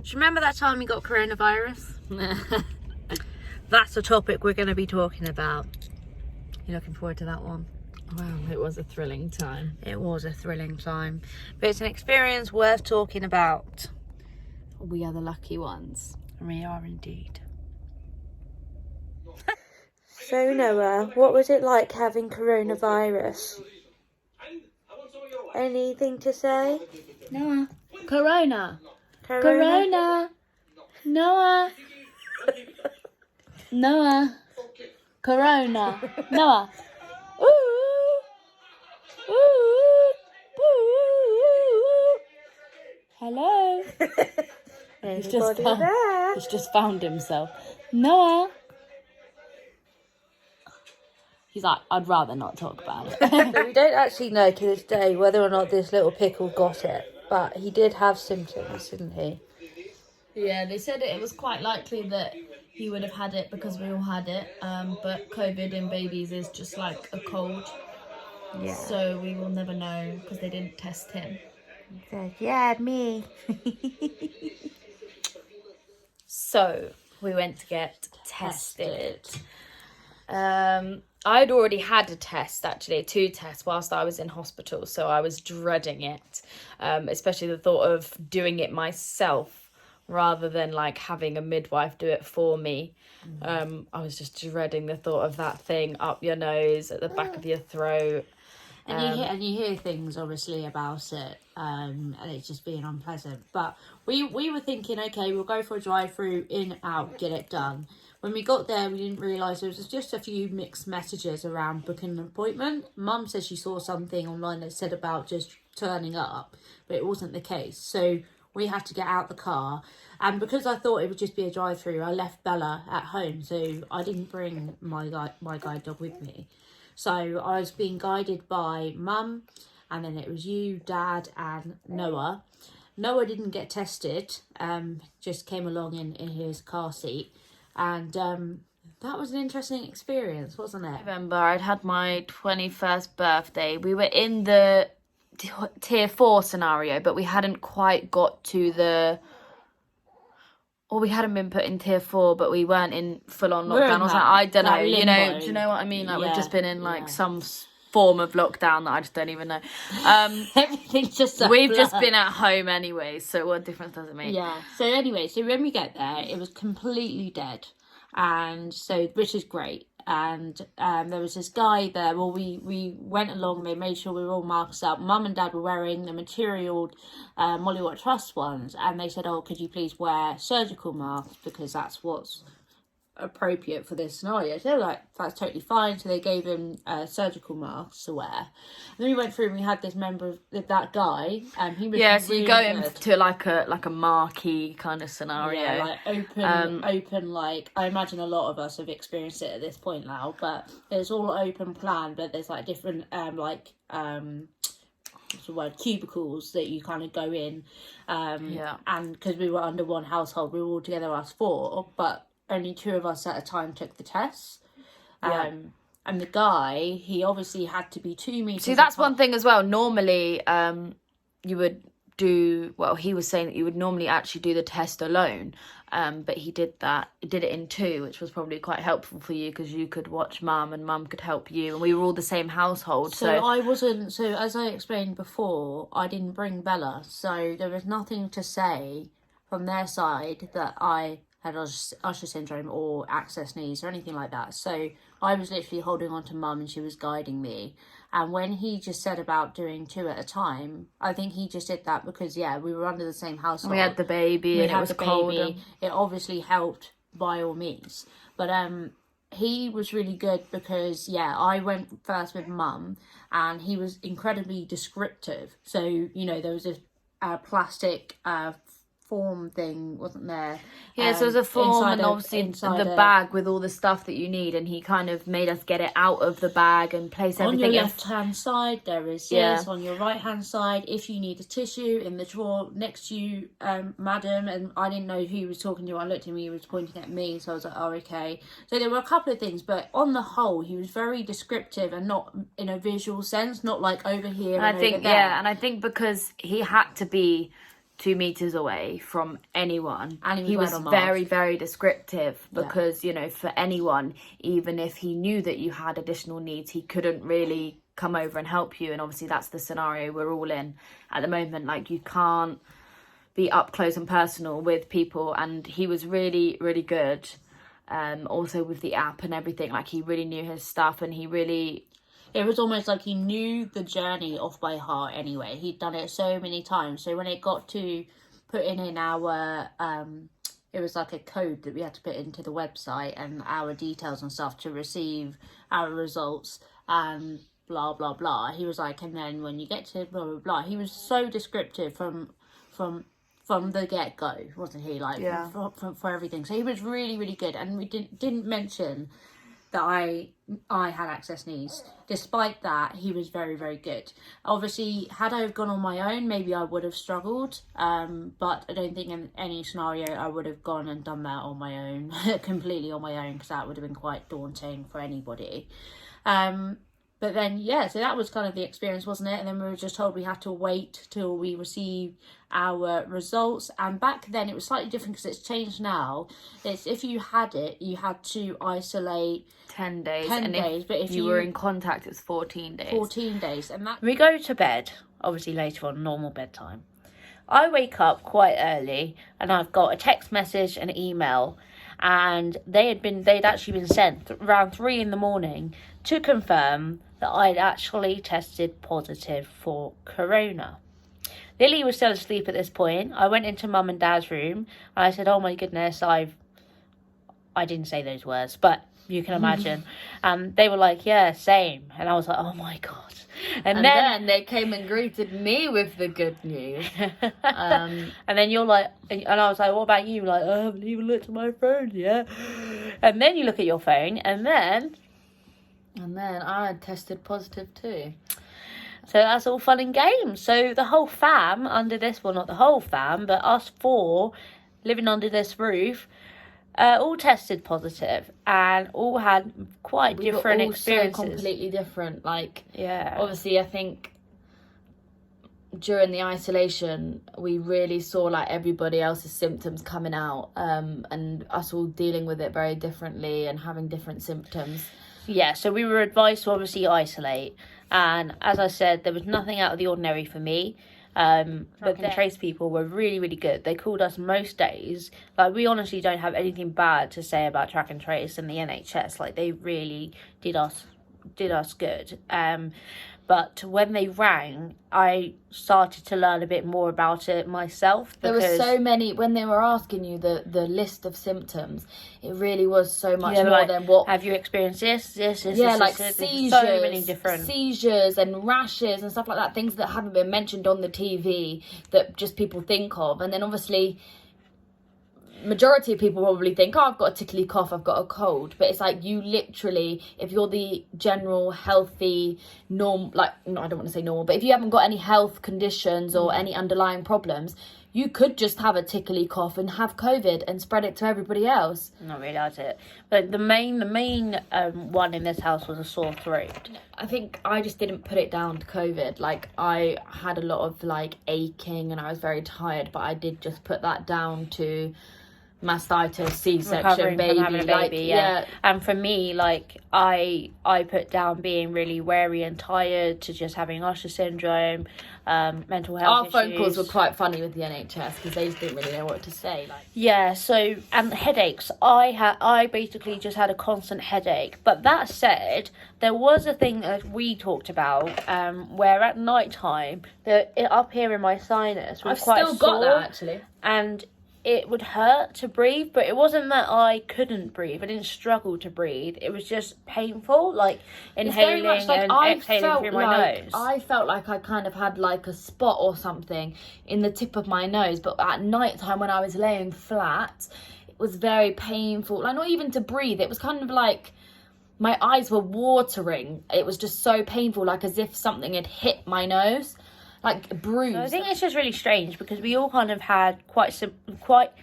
Do you remember that time we got coronavirus? That's a topic we're going to be talking about. You looking forward to that one? Wow, it was a thrilling time. It was a thrilling time. But it's an experience worth talking about. We are the lucky ones. We are indeed. So Noah, what was it like having coronavirus? Anything to say? Noah. Corona. Corona. Noah. Noah. Corona. Noah. Ooh. Ooh. Ooh. Hello. He's just found himself. Noah. He's like, I'd rather not talk about it. So we don't actually know to this day whether or not this little pickle got it, but he did have symptoms, didn't he? Yeah, they said it was quite likely that he would have had it because we all had it. But COVID in babies is just like a cold. Yeah. So we will never know because they didn't test him. He said, yeah, me. So we went to get tested. I'd already had a test, actually, 2 tests whilst I was in hospital, so I was dreading it, especially the thought of doing it myself rather than like having a midwife do it for me. I was just dreading the thought of that thing up your nose, at the back of your throat. And you hear things obviously about it, and it's just being unpleasant. But we were thinking, okay, we'll go for a drive-through, in, out, get it done. When we got there, we didn't realise there was just a few mixed messages around booking an appointment. Mum said she saw something online that said about just turning up, but it wasn't the case. So we had to get out the car. And because I thought it would just be a drive-through, I left Bella at home. So I didn't bring my guide dog with me. So I was being guided by Mum, and then it was you, Dad, and Noah. Noah didn't get tested, just came along in his car seat. And that was an interesting experience, wasn't it? November, I'd had my 21st birthday. We were in the tier 4 scenario, but we hadn't quite got to the... Or we hadn't been put in tier 4, but we weren't in full-on lockdown. I don't know, you know, do you know what I mean? Like, we've just been in, like, some form of lockdown that I just don't even know. Everything's just We've just been at home anyway, so what difference does it make? Yeah, so anyway, so when we get there, it was completely dead. And so, which is great. And there was this guy there. Well, we went along, they made sure we were all masked up. Mum and Dad were wearing the material Molly Watt Trust ones, and they said, oh, could you please wear surgical masks, because that's what's appropriate for this scenario. So they're like, that's totally fine. So they gave him surgical masks to wear. And then we went through and we had this member of that guy, and he was so you go into like a marquee kind of scenario, like open. Like, I imagine a lot of us have experienced it at this point now, but it's all open plan, but there's like different what's the word, cubicles that you kind of go in, and because we were under one household, we were all together, us 4, but only 2 of us at a time took the tests. And the guy, he obviously had to be 2 meters. See, that's apart. One thing as well. Normally, you would do, well, he was saying that you would normally actually do the test alone. But he did it in 2, which was probably quite helpful for you because you could watch Mum and Mum could help you. And we were all the same household. So I wasn't, so as I explained before, I didn't bring Bella. So there was nothing to say from their side that I had Usher syndrome or access knees or anything like that. So I was literally holding on to Mum and she was guiding me. And when he just said about doing 2 at a time, I think he just did that because, we were under the same household. We had the baby and it was cold. It obviously helped by all means. But he was really good because, I went first with Mum and he was incredibly descriptive. So, there was a plastic form thing, wasn't there? So it was a form and obviously the bag with all the stuff that you need, and he kind of made us get it out of the bag and place everything. On your left hand side there is this, on your right hand side, if you need a tissue, in the drawer next to you, madam. And I didn't know who he was talking to. I looked at him, he was pointing at me, so I was like, oh, okay. So there were a couple of things, but on the whole he was very descriptive and not in a visual sense, not like over here and I think over there. And I think because he had to be 2 meters away from anyone. And he was wearing a mask. very, very descriptive because, you know, for anyone, even if he knew that you had additional needs, he couldn't really come over and help you. And obviously that's the scenario we're all in at the moment. Like, you can't be up close and personal with people, and he was really, really good. Also with the app and everything, like, he really knew his stuff, and he really... It was almost like he knew the journey off by heart anyway. He'd done it so many times. So when it got to putting in our... it was like a code that we had to put into the website and our details and stuff to receive our results and blah, blah, blah. He was like, and then when you get to blah, blah, blah. He was so descriptive from the get-go, wasn't he? Like, yeah. for everything. So he was really, really good. And we didn't mention that I had access needs. Despite that, he was very, very good. Obviously, had I gone on my own, maybe I would have struggled. But I don't think in any scenario I would have gone and done that on my own, completely on my own, because that would have been quite daunting for anybody. But then, yeah, so that was kind of the experience, wasn't it? And then we were just told we had to wait till we received our results. And back then it was slightly different because it's changed now. It's if you had it, you had to isolate 10 days. 10 days. But if you were in contact, it's 14 days. 14 days. And that... We go to bed, obviously later on, normal bedtime. I wake up quite early and I've got a text message, an email, and they'd actually been sent around 3 a.m. to confirm that I'd actually tested positive for corona. Lily was still asleep at this point. I went into mum and dad's room and I said, oh my goodness, I didn't say those words, but you can imagine. They were like, yeah, same. And I was like, oh my God. And then they came and greeted me with the good news. And then you're like, and I was like, what about you? Like, I haven't even looked at my phone yet. And then you look at your phone, and then I had tested positive too. So that's all fun and games. So the whole fam under this, well, not the whole fam, but us 4 living under this roof, all tested positive and all had quite different experiences. So completely different. Like, yeah, obviously, I think during the isolation, we really saw like everybody else's symptoms coming out, and us all dealing with it very differently and having different symptoms. Yeah, so we were advised to obviously isolate, and as I said, there was nothing out of the ordinary for me. But the trace people were really, really good. They called us most days. Like, we honestly don't have anything bad to say about track and trace and the NHS. Like, they really did us good. But when they rang, I started to learn a bit more about it myself. There were so many, when they were asking you the list of symptoms, it really was so much more like, than what... Have you experienced this, like this, seizures, so many different... seizures and rashes and stuff like that, things that haven't been mentioned on the TV that just people think of. And then obviously... majority of people probably think, oh, I've got a tickly cough, I've got a cold. But it's like, you literally, if you're the general healthy norm, like, no, I don't want to say normal, but if you haven't got any health conditions or any underlying problems, you could just have a tickly cough and have COVID and spread it to everybody else. Not realise it. But the main one in this house was a sore throat. I think I just didn't put it down to COVID. Like, I had a lot of like aching and I was very tired, but I did just put that down to mastitis, C-section, baby, yeah. And for me, like, I put down being really wary and tired to just having Usher syndrome, mental health issues. Our phone calls were quite funny with the NHS because they just didn't really know what to say. Like, yeah, so, and headaches. I basically just had a constant headache. But that said, there was a thing that we talked about, where at night time, up here in my sinus was quite sore. I've still got that, actually. And it would hurt to breathe, but it wasn't that I couldn't breathe. I didn't struggle to breathe. It was just painful, like inhaling like and exhaling through my nose. I felt like I kind of had like a spot or something in the tip of my nose, but at night time when I was laying flat, it was very painful. Like, not even to breathe. It was kind of like my eyes were watering. It was just so painful, like as if something had hit my nose. Like bruised. So I think it's just really strange because we all kind of had quite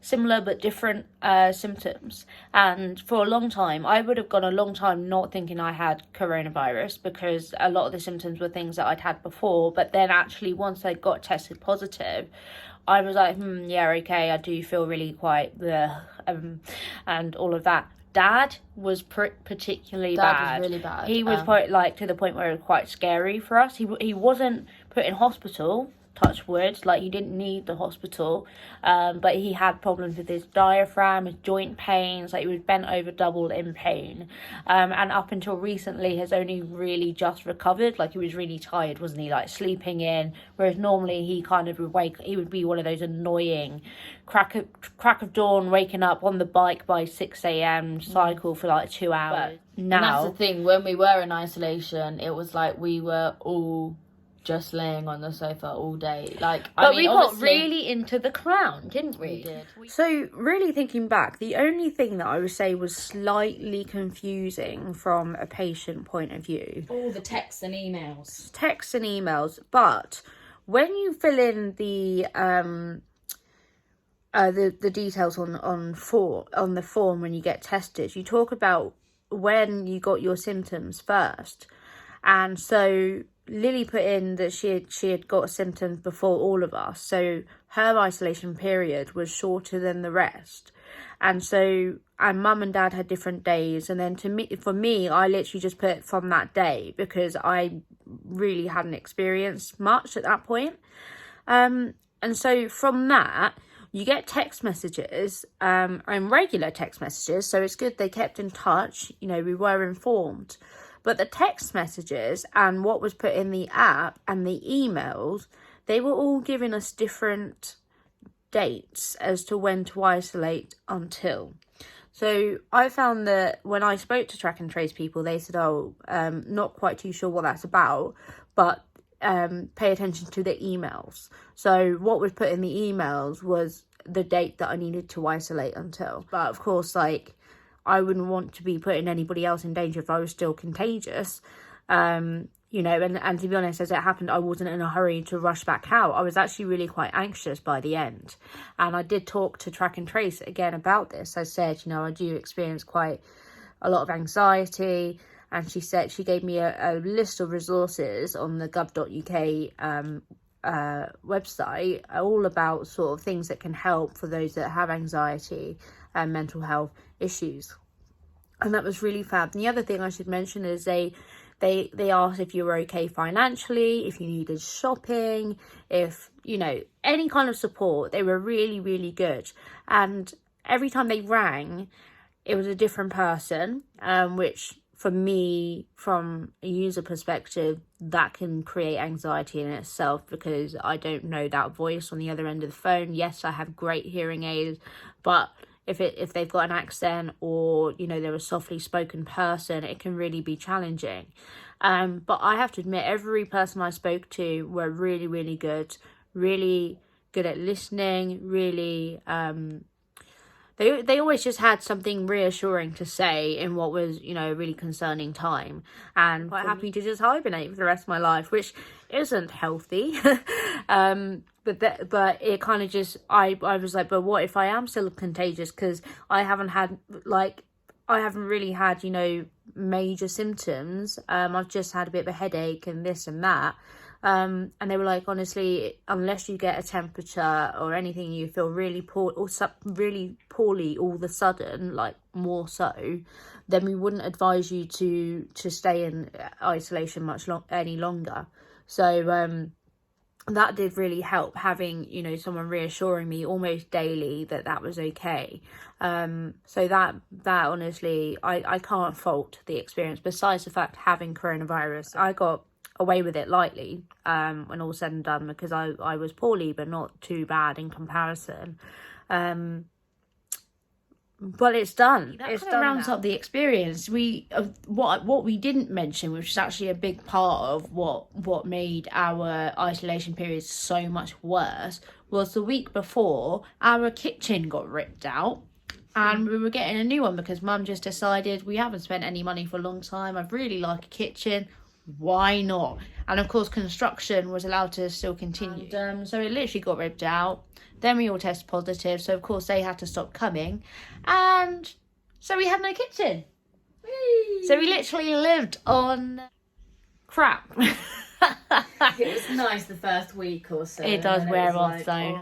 similar but different symptoms. And for a long time, I would have gone a long time not thinking I had coronavirus because a lot of the symptoms were things that I'd had before. But then actually once I got tested positive, I was like, yeah, okay, I do feel really quite and all of that. Dad was particularly Dad bad. was really bad. He was quite, like, to the point where it was quite scary for us. He wasn't put in hospital, touch wood, like, he didn't need the hospital, but he had problems with his diaphragm, his joint pains, like, he was bent over double in pain, and up until recently has only really just recovered. Like, he was really tired, wasn't he, like, sleeping in, whereas normally he kind of he would be one of those annoying crack of dawn, waking up on the bike by 6 a.m, cycle for like 2 hours. But now, and that's the thing, when we were in isolation, it was like we were all just laying on the sofa all day. Like, but we got really into the clown, didn't we? We did. So really thinking back, the only thing that I would say was slightly confusing from a patient point of view, All the texts and emails. But when you fill in the details on the form when you get tested, you talk about when you got your symptoms first, and so Lily put in that she had got symptoms before all of us, so her isolation period was shorter than the rest, and Mum and Dad had different days, and then for me I literally just put from that day because I really hadn't experienced much at that point, and so from that you get text messages, and regular text messages, so it's good they kept in touch, we were informed. But the text messages and what was put in the app and the emails, they were all giving us different dates as to when to isolate until. So I found that when I spoke to track and trace people, they said, not quite too sure what that's about, but pay attention to the emails. So what was put in the emails was the date that I needed to isolate until. But of course, like, I wouldn't want to be putting anybody else in danger if I was still contagious, and to be honest, as it happened, I wasn't in a hurry to rush back out. I was actually really quite anxious by the end, and I did talk to track and trace again about this. I said, I do experience quite a lot of anxiety, and she gave me a list of resources on the gov.uk website, all about sort of things that can help for those that have anxiety and mental health issues, and that was really fab. And the other thing I should mention is they asked if you were okay financially, if you needed shopping, if any kind of support. They were really, really good, and every time they rang it was a different person, which for me, from a user perspective, that can create anxiety in itself because I don't know that voice on the other end of the phone. Yes, I have great hearing aids, but if they've got an accent or, they're a softly spoken person, it can really be challenging. But I have to admit, every person I spoke to were really, really good at listening, really... They always just had something reassuring to say in what was, a really concerning time, and quite happy to just hibernate for the rest of my life, which isn't healthy. But it kind of just, I was like, but what if I am still contagious? Because I haven't really had, major symptoms. I've just had a bit of a headache and this and that. And they were like, honestly, unless you get a temperature or anything, you feel really poor or really poorly all of a sudden, like more so, then we wouldn't advise you to stay in isolation any longer. So that did really help, having someone reassuring me almost daily that was okay. So that honestly, I can't fault the experience. Besides the fact having coronavirus, I got away with it lightly when all said and done, because I was poorly but not too bad in comparison. But it's done. That kind of rounds up the experience. What we didn't mention, which is actually a big part of what made our isolation period so much worse, was the week before our kitchen got ripped out. And we were getting a new one because Mum just decided, we haven't spent any money for a long time, I'd really like a kitchen, why not? And of course construction was allowed to still continue, and, so it literally got ripped out. Then we all tested positive, so of course they had to stop coming, and so we had no kitchen. Whee! So we literally lived on crap. It was nice the first week or so. It does wear off though.